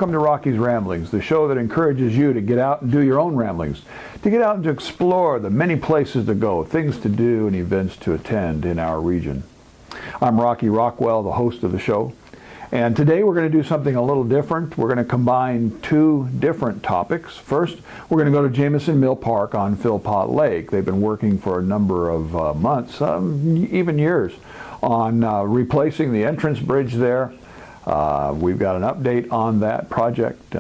Welcome to Rocky's Ramblings, the show that encourages you to get out and do your own ramblings, to get out and to explore the many places to go, things to do, and events to attend in our region. I'm Rocky Rockwell, the host of the show, and today we're going to do something a little different. We're going to combine two different topics. First, we're going to go to Jamison Mill Park on Philpott Lake. They've been working for a number of months, even years, on replacing the entrance bridge there. We've got an update on that project,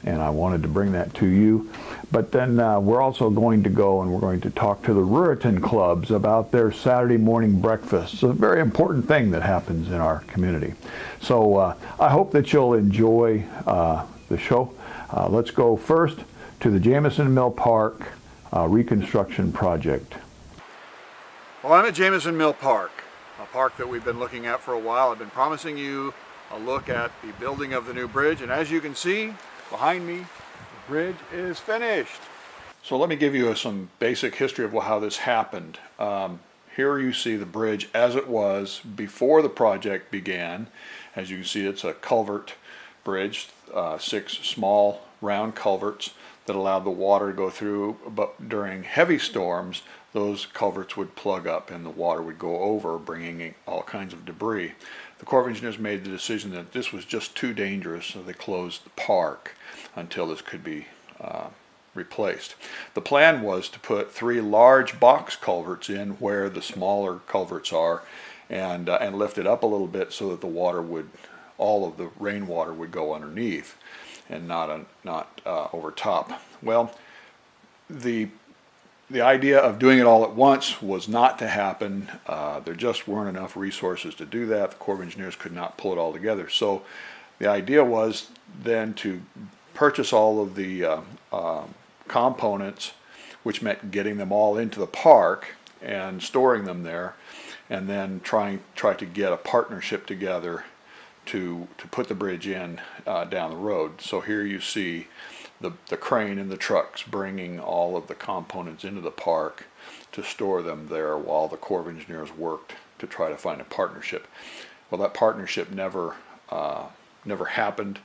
and I wanted to bring that to you. But then we're also going to go and we're going to talk to the Ruritan clubs about their Saturday morning breakfast. It's a very important thing that happens in our community. So I hope that you'll enjoy the show. Let's go first to the Jamison Mill Park Reconstruction project. Well, I'm at Jamison Mill Park, a park that we've been looking at for a while. I've been promising you a look at the building of the new bridge, and as you can see behind me, the bridge is finished. So let me give you some basic history of how this happened. Here you see the bridge as it was before the project began. As you can see, it's a culvert bridge, 6 small round culverts that allowed the water to go through, but during heavy storms those culverts would plug up and the water would go over, bringing all kinds of debris. The Corps of Engineers made the decision that this was just too dangerous, so they closed the park until this could be replaced. The plan was to put 3 large box culverts in where the smaller culverts are, and lift it up a little bit so that the water would, all of the rainwater would go underneath and not over top. Well, the idea of doing it all at once was not to happen. There just weren't enough resources to do that. The Corps of Engineers could not pull it all together. So the idea was then to purchase all of the components, which meant getting them all into the park and storing them there, and then try to get a partnership together to put the bridge in down the road. So here you see the crane and the trucks bringing all of the components into the park to store them there while the Corps of Engineers worked to try to find a partnership. Well, that partnership never happened.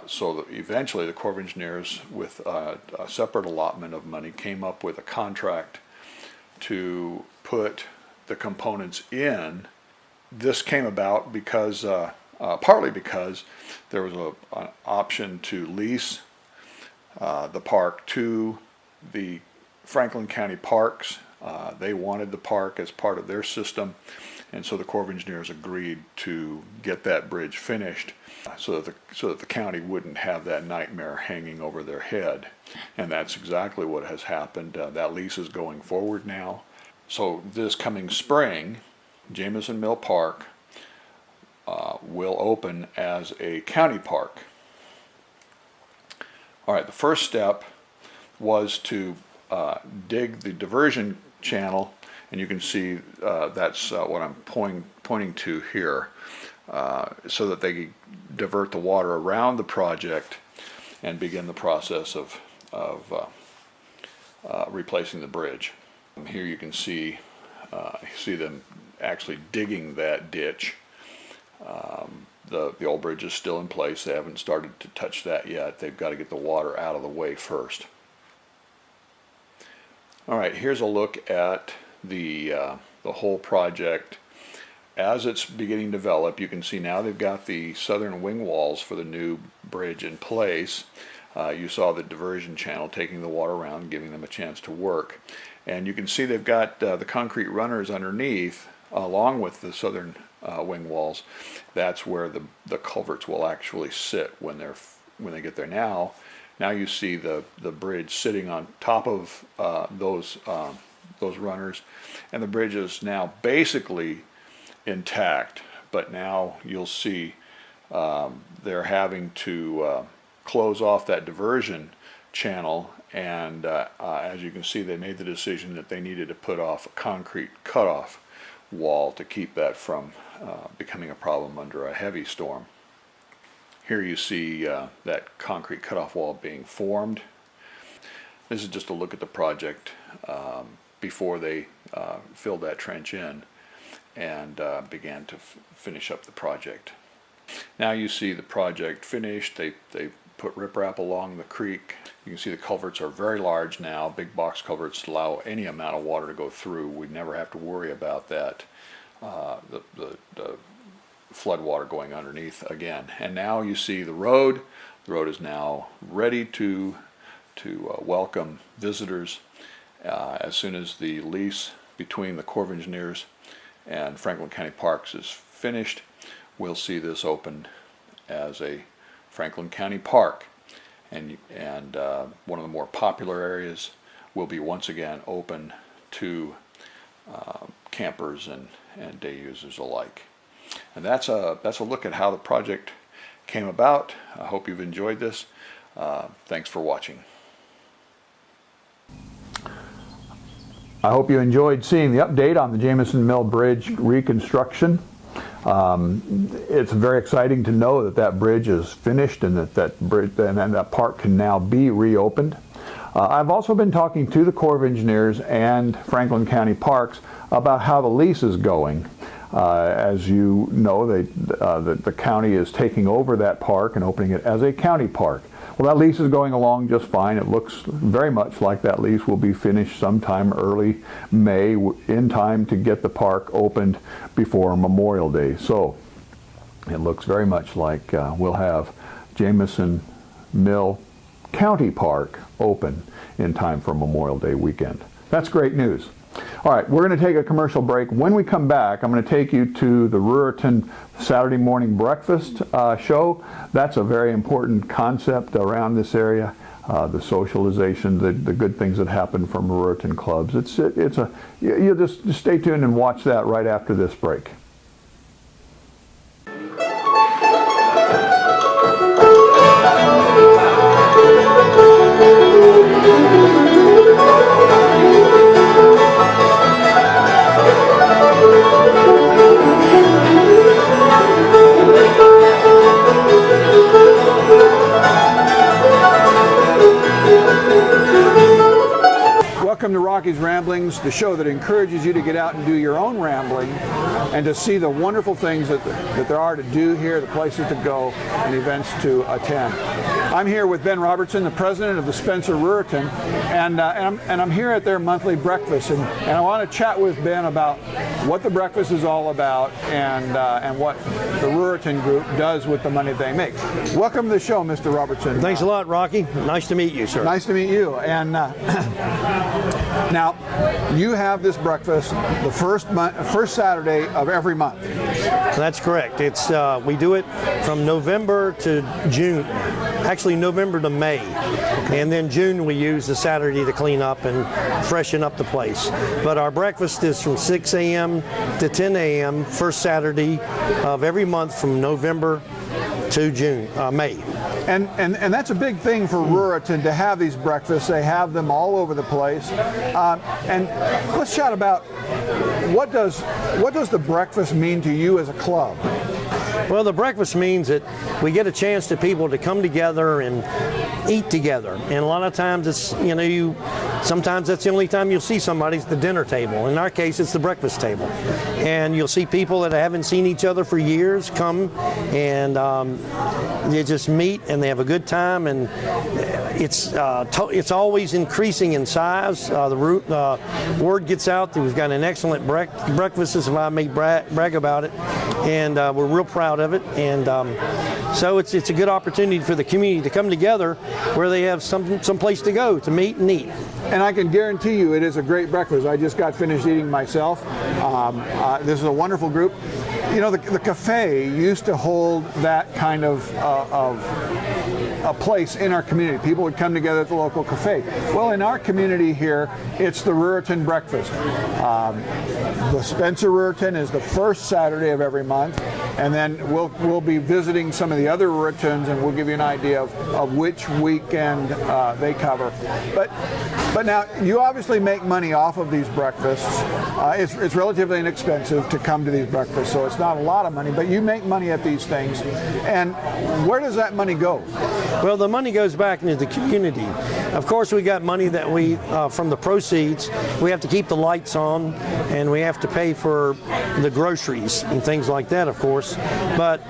So that eventually the Corps of Engineers, with a separate allotment of money, came up with a contract to put the components in. This came about because, partly because there was an option to lease the park to the Franklin County Parks. They wanted the park as part of their system, and so the Corps of Engineers agreed to get that bridge finished so that the county wouldn't have that nightmare hanging over their head. And that's exactly what has happened. That lease is going forward now. So this coming spring, Jamison Mill Park will open as a county park. All right, the first step was to dig the diversion channel, and you can see that's what I'm pointing to here, so that they could divert the water around the project and begin the process of replacing the bridge. Here you can see them actually digging that ditch. The old bridge is still in place. They haven't started to touch that yet. They've got to get the water out of the way first. All right, here's a look at the whole project as it's beginning to develop. You can see now they've got the southern wing walls for the new bridge in place. You saw the diversion channel taking the water around, giving them a chance to work. And you can see they've got the concrete runners underneath, along with the southern wing walls. That's where the culverts will actually sit when they get there. Now you see the bridge sitting on top of those runners, and the bridge is now basically intact. But now you'll see they're having to close off that diversion channel, and as you can see, they made the decision that they needed to put off a concrete cutoff wall to keep that from becoming a problem under a heavy storm. Here you see that concrete cutoff wall being formed. This is just a look at the project before they filled that trench in and began to finish up the project. Now you see the project finished. They put riprap along the creek. You can see the culverts are very large now. Big box culverts allow any amount of water to go through. We never have to worry about that. The flood water going underneath again. And now you see the road. The road is now ready to welcome visitors. As soon as the lease between the Corps of Engineers and Franklin County Parks is finished, we'll see this open as a Franklin County Park, and one of the more popular areas will be once again open to campers and day users alike. And that's a look at how the project came about. I hope you've enjoyed this. Thanks for watching. I hope you enjoyed seeing the update on the Jamison Mill Bridge reconstruction. It's very exciting to know that that bridge is finished and that park can now be reopened. I've also been talking to the Corps of Engineers and Franklin County Parks about how the lease is going. As you know, the county is taking over that park and opening it as a county park. Well, that lease is going along just fine. It looks very much like that lease will be finished sometime early May, in time to get the park opened before Memorial Day. So it looks very much like we'll have Jamison Mill County Park open in time for Memorial Day weekend. That's great news. All right, we're going to take a commercial break. When we come back, I'm going to take you to the Ruritan Saturday morning breakfast show. That's a very important concept around this area. The socialization, the good things that happen from Ruritan clubs. You just stay tuned and watch that right after this break. Welcome to Rocky's Ramblings, the show that encourages you to get out and do your own rambling and to see the wonderful things that there are to do here, the places to go, and events to attend. I'm here with Ben Robertson, the president of the Spencer Ruritan, and I'm here at their monthly breakfast, and I want to chat with Ben about what the breakfast is all about and what the Ruritan group does with the money they make. Welcome to the show, Mr. Robertson. Thanks a lot, Rocky. Nice to meet you, sir. Nice to meet you. And now, you have this breakfast the first Saturday of every month. That's correct. It's we do it from November to June. Actually, November to May. And then June we use the Saturday to clean up and freshen up the place. But our breakfast is from 6 a.m. to 10 a.m. first Saturday of every month from November to May. And that's a big thing for Ruritan to have these breakfasts. They have them all over the place. And let's chat about what does the breakfast mean to you as a club? Well, the breakfast means that we get a chance to people to come together and eat together. And a lot of times it's, sometimes that's the only time you'll see somebody at the dinner table. In our case, it's the breakfast table. And you'll see people that haven't seen each other for years come and they just meet and they have a good time. And it's always increasing in size. The word gets out that we've got an excellent breakfast, if I may brag about it. And we're real proud of it. And so it's a good opportunity for the community to come together where they have some place to go to meet and eat. And I can guarantee you it is a great breakfast. I just got finished eating myself. This is a wonderful group. The cafe used to hold that kind of a place in our community. People would come together at the local cafe. Well, in our community here, it's the Ruritan breakfast. The Spencer Ruritan is the first Saturday of every month, and then we'll be visiting some of the other Ruritans, and we'll give you an idea of which weekend they cover. But But now, you obviously make money off of these breakfasts. It's relatively inexpensive to come to these breakfasts, so it's not a lot of money, but you make money at these things. And where does that money go? Well, the money goes back into the community. Of course, we got money that we, from the proceeds, we have to keep the lights on, and we have to pay for the groceries and things like that, of course. But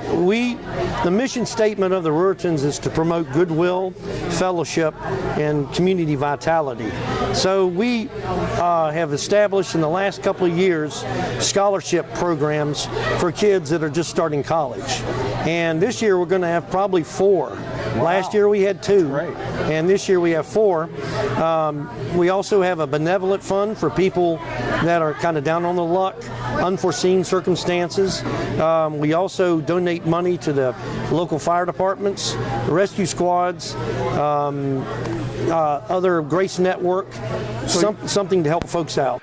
the mission statement of the Ruritans is to promote goodwill, fellowship, and community vitality. So we have established in the last couple of years scholarship programs for kids that are just starting college. And this year we're going to have probably 4. Wow. Last year we had 2, and this year we have 4. We also have a benevolent fund for people that are kind of down on the luck, unforeseen circumstances. We also donate money to the local fire departments, rescue squads, other Grace Network, something to help folks out.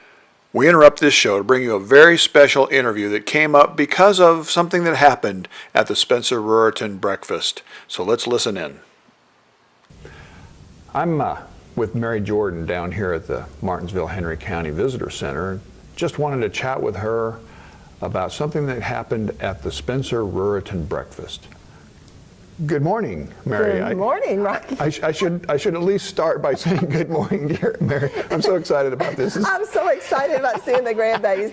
We interrupt this show to bring you a very special interview that came up because of something that happened at the Spencer Ruritan breakfast. So let's listen in. I'm with Mary Jordan down here at the Martinsville Henry County Visitor Center. Just wanted to chat with her about something that happened at the Spencer Ruritan breakfast. Good morning, Mary. Good morning, Rocky. I should at least start by saying good morning, dear Mary. I'm so excited about this. I'm so excited about seeing the grandbabies.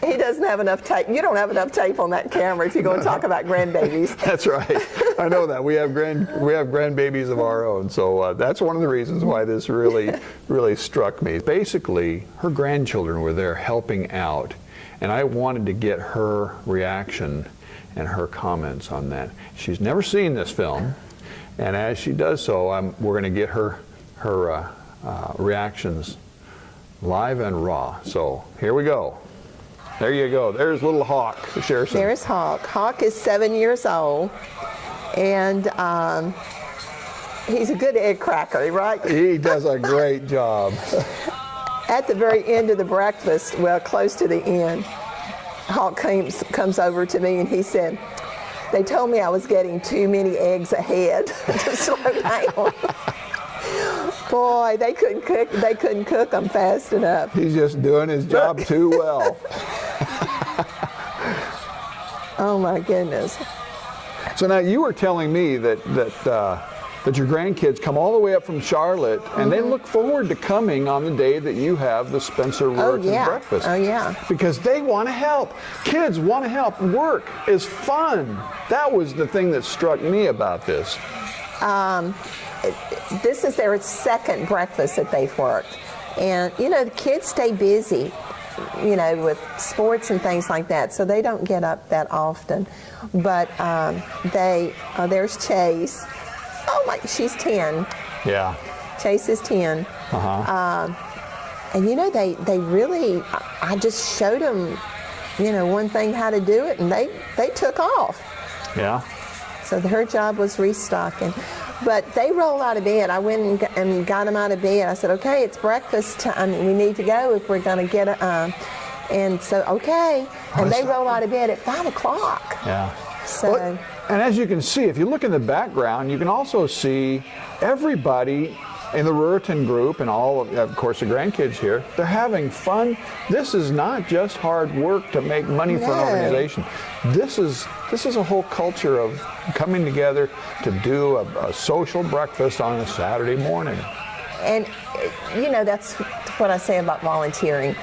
He doesn't have enough tape. You don't have enough tape on that camera if you're going to talk about grandbabies. That's right. I know that. We have grandbabies of our own, so that's one of the reasons why this really struck me. Basically, her grandchildren were there helping out, and I wanted to get her reaction and her comments on that. She's never seen this film, and as she does so, we're going to get her reactions live and raw. So here we go. There you go. There's little Hawk. There's Hawk. Hawk is 7 years old, and he's a good egg cracker, right? He does a great job. At the very end of the breakfast, well, close to the end, Hawk comes over to me and he said, "They told me I was getting too many eggs ahead to slow down." Boy, they couldn't cook them fast enough. He's just doing his job too well. Oh my goodness. So now you were telling me that your grandkids come all the way up from Charlotte, and they look forward to coming on the day that you have the Spencer Ruritan breakfast. Oh yeah. Because they want to help. Kids want to help. Work is fun. That was the thing that struck me about this. This is their second breakfast that they've worked. And the kids stay busy, with sports and things like that, so they don't get up that often. But there's Chase. Oh my, she's 10. Yeah. Chase is 10. And they really, I just showed them, one thing how to do it, and they took off. Yeah. So her job was restocking. But they roll out of bed. I went and got them out of bed. I said, "Okay, it's breakfast time. We need to go if we're going to get it." And so, okay. And they roll out of bed at 5 o'clock. Yeah. So. Well, and as you can see, if you look in the background, you can also see everybody in the Ruritan group and all of course, the grandkids here. They're having fun. This is not just hard work to make money for an organization. This is a whole culture of coming together to do a social breakfast on a Saturday morning. And, that's what I say about volunteering.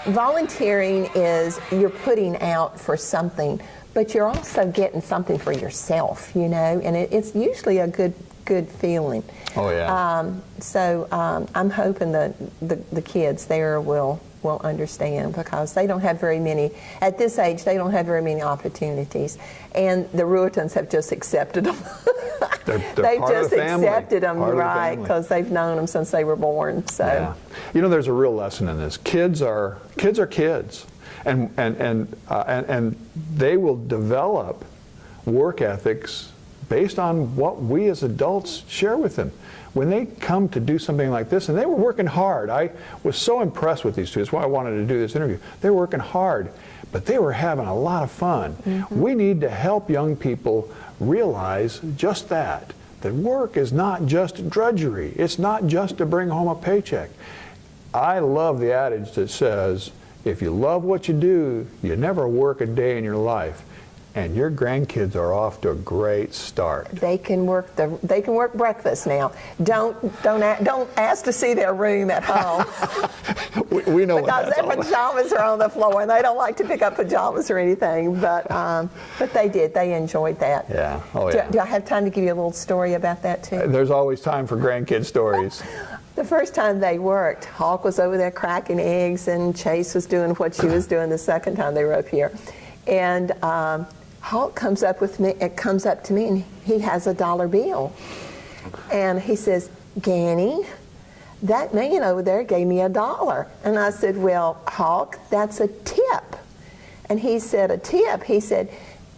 Volunteering is you're putting out for something, but you're also getting something for yourself, and it's usually a good feeling. Oh yeah. So I'm hoping that the kids there will understand, because they don't have very many, at this age, they don't have very many opportunities. And the Ruritans have just accepted them. They've just accepted them, right, because they've known them since they were born. So. Yeah. There's a real lesson in this. Kids are kids. And they will develop work ethics based on what we as adults share with them. When they come to do something like this, and they were working hard. I was so impressed with these two. That's why I wanted to do this interview. They were working hard, but they were having a lot of fun. Mm-hmm. We need to help young people realize just that that work is not just drudgery. It's not just to bring home a paycheck. I love the adage that says, if you love what you do, you never work a day in your life. And your grandkids are off to a great start. They can work breakfast now. Don't ask to see their room at home. we know what Because that's their all about. pajamas are on the floor, and they don't like to pick up pajamas or anything. But they did. They enjoyed that. Yeah. Oh yeah. Do I have time to give you a little story about that too? There's always time for grandkid stories. The first time they worked, Hawk was over there cracking eggs, and Chase was doing what she was doing the second time they were up here. And Hawk comes up to me, and he has a $1 bill. And he says, Ganny, that man over there gave me $1. And I said, well, Hawk, that's a tip. And he said, a tip? He said,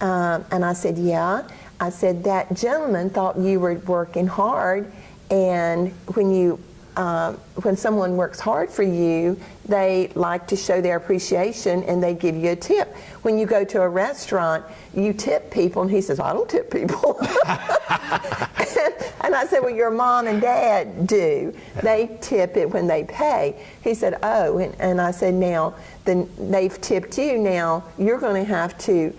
and I said, yeah. I said, that gentleman thought you were working hard, and when someone works hard for you, they like to show their appreciation and they give you a tip. When you go to a restaurant, you tip people, and he says, I don't tip people. And I said, well, your mom and dad do. They tip it when they pay. He said, oh, and I said, now, then they've tipped you, now you're going to have to,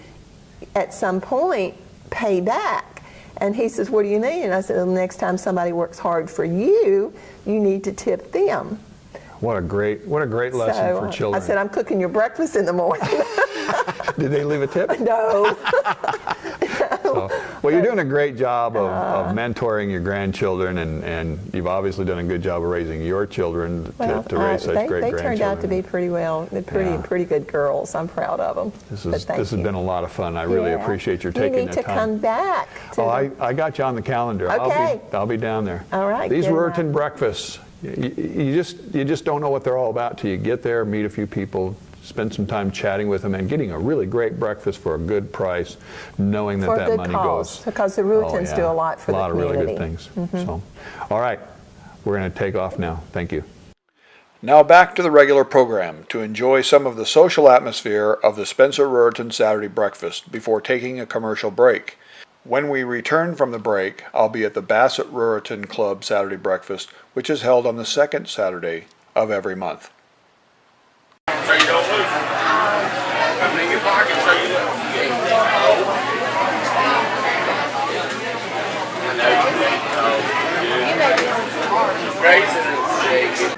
at some point, pay back. And he says, what do you mean? And I said, well, the next time somebody works hard for you, you need to tip them. What a great lesson for children. I said, I'm cooking your breakfast in the morning. Did they leave a tip? No. Well, you're doing a great job of mentoring your grandchildren, and you've obviously done a good job of raising your children to raise such great grandchildren. They turned out to be pretty well. They're pretty good girls. I'm proud of them. This has been a lot of fun. I really appreciate your taking the time. You need to come back. I got you on the calendar. Okay. I'll be down there. All right. These Ruritan breakfasts, you just don't know what they're all about till you get there, meet a few people, spend some time chatting with them, and getting a really great breakfast for a good price, knowing that money goes. Because the Ruritans do a lot for the community. A lot of really good things. So, all right, we're going to take off now. Thank you. Now back to the regular program to enjoy some of the social atmosphere of the Spencer Ruritan Saturday breakfast before taking a commercial break. When we return from the break, I'll be at the Bassett Ruritan Club Saturday breakfast, which is held on the second Saturday of every month. So you don't lose. I'm in your pocket so you don't. Raising and shaking.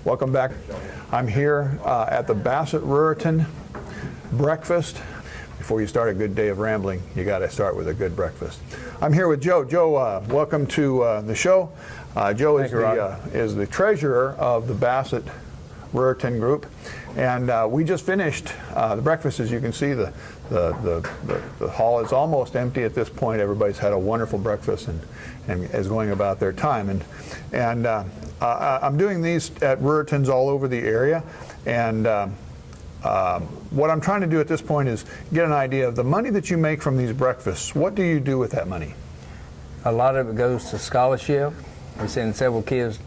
Welcome back. I'm here at the Bassett Ruritan breakfast. Before you start a good day of rambling, you got to start with a good breakfast. I'm here with Joe. Joe, welcome to the show. Joe is the treasurer of the Bassett Ruritan group, and we just finished the breakfast. As you can see, the hall is almost empty at this point. Everybody's had a wonderful breakfast and is going about their time. And I'm doing these at Ruritans all over the area, and what I'm trying to do at this point is get an idea of the money that you make from these breakfasts. What do you do with that money? A lot of it goes to scholarship. We send several kids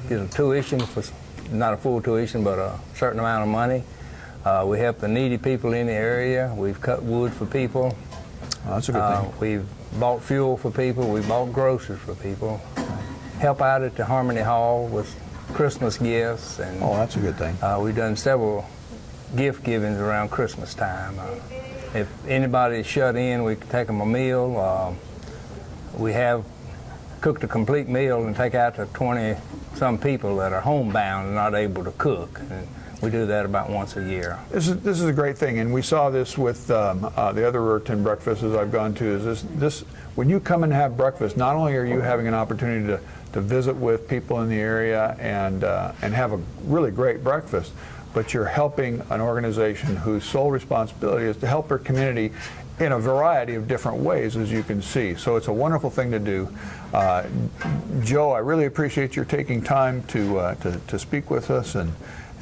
get a tuition, for not a full tuition, but a certain amount of money. We help the needy people in the area. We've cut wood for people. Oh, that's a good thing. We've bought fuel for people. We've bought groceries for people. Help out at the Harmony Hall with Christmas gifts. And oh, that's a good thing. We've done several gift givings around Christmas time. If anybody's shut in, we can take them a meal. We have cooked a complete meal and take out to 20-some people that are homebound and not able to cook. And we do that about once a year. This is a great thing, and we saw this with the other Ruritan breakfasts I've gone to. Is this when you come and have breakfast, not only are you having an opportunity to visit with people in the area and have a really great breakfast, but you're helping an organization whose sole responsibility is to help their community in a variety of different ways, as you can see. So it's a wonderful thing to do. Joe, I really appreciate your taking time to speak with us, and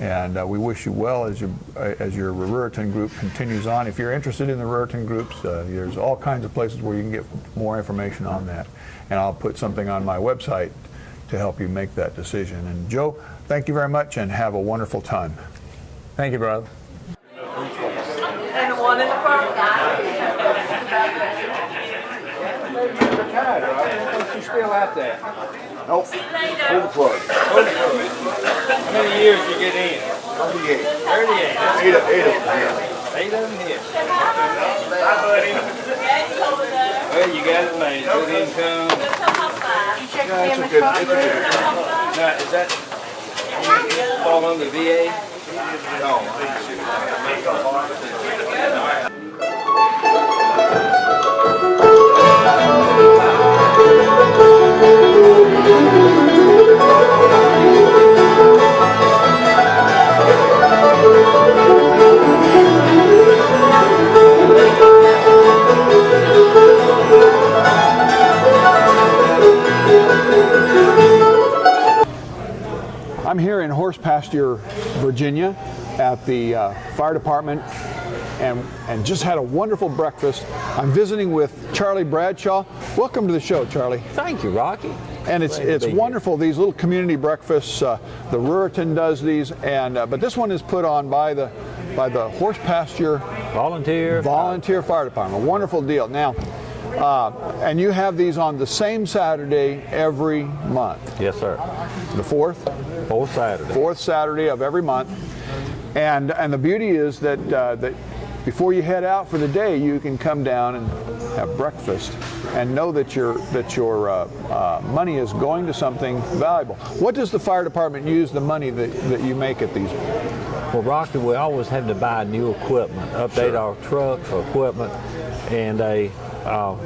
And we wish you well as your Ruritan group continues on. If you're interested in the Ruritan groups, there's all kinds of places where you can get more information on that. And I'll put something on my website to help you make that decision. And Joe, thank you very much and have a wonderful time. Thank you, brother. And the one in the park. She's still out there. Nope. Pull the plug. How many years you get in? 38. 38. Eight of them here. 8 of them here. Well, you got it made. Good income. Yeah, it's a good. Now, is that fall under VA? No. I'm here in Horse Pasture, Virginia, at the fire department, and just had a wonderful breakfast. I'm visiting with Charlie Bradshaw. Welcome to the show, Charlie. Thank you, Rocky. And it's wonderful, these little community breakfasts. The Ruritan does these, and but this one is put on by the Horse Pasture Volunteer Fire Department. A wonderful deal. Now, and you have these on the same Saturday every month. Yes, sir. The fourth Saturday of every month. And the beauty is that that before you head out for the day, you can come down and have breakfast and know that your money is going to something valuable. What does the fire department use the money that you make at these? Well, Rocky, we always have to buy new equipment, update our trucks or equipment, and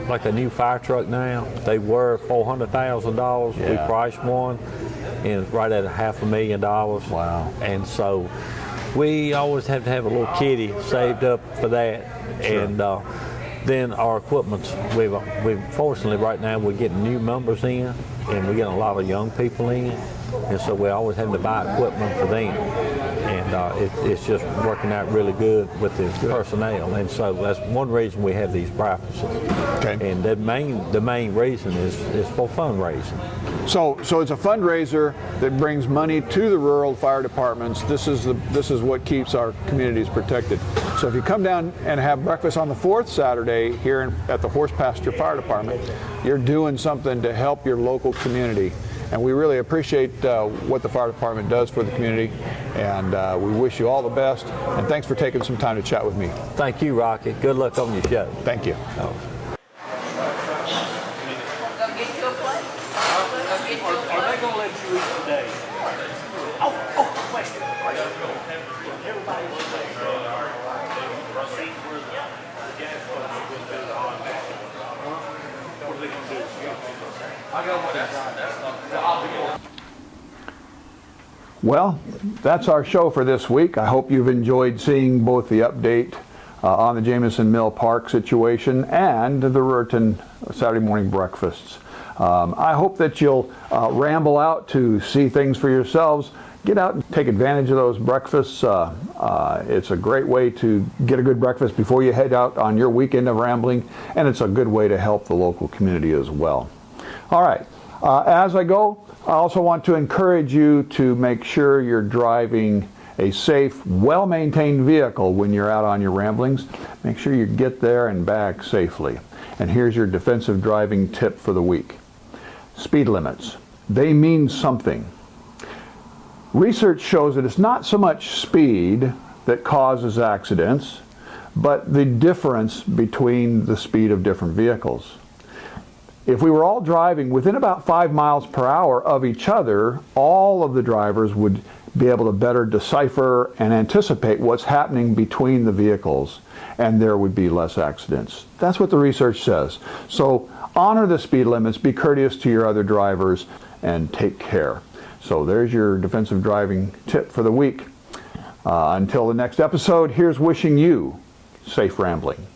like a new fire truck now, they were $400,000. Yeah. We priced one, and it's right at $500,000. Wow. And so we always have to have a little kitty saved up for that. Sure. And then our equipment's, we've fortunately right now we're getting new members in, and we're getting a lot of young people in, and so we always have to buy equipment for them. And it's just working out really good with the personnel, and so that's one reason we have these breakfasts. Okay. And the main reason is for fundraising. So it's a fundraiser that brings money to the rural fire departments. This is what keeps our communities protected. So if you come down and have breakfast on the fourth Saturday here at the Horse Pasture Fire Department, you're doing something to help your local community. And we really appreciate what the fire department does for the community, and we wish you all the best. And thanks for taking some time to chat with me. Thank you, Rocky. Good luck on your show. Thank you. Go get you a plate. Are they going to let you eat today? Question. Everybody will say, what are they going to do? Well, that's our show for this week. I hope you've enjoyed seeing both the update on the Jamison Mill Park situation and the Ruritan Saturday morning breakfasts. I hope that you'll ramble out to see things for yourselves. Get out and take advantage of those breakfasts. It's a great way to get a good breakfast before you head out on your weekend of rambling, and it's a good way to help the local community as well. All right, as I go, I also want to encourage you to make sure you're driving a safe, well-maintained vehicle when you're out on your ramblings. Make sure you get there and back safely. And here's your defensive driving tip for the week. Speed limits. They mean something. Research shows that it's not so much speed that causes accidents, but the difference between the speed of different vehicles. If we were all driving within about 5 miles per hour of each other, all of the drivers would be able to better decipher and anticipate what's happening between the vehicles, and there would be less accidents. That's what the research says. So honor the speed limits, be courteous to your other drivers, and take care. So there's your defensive driving tip for the week. Until the next episode, here's wishing you safe rambling.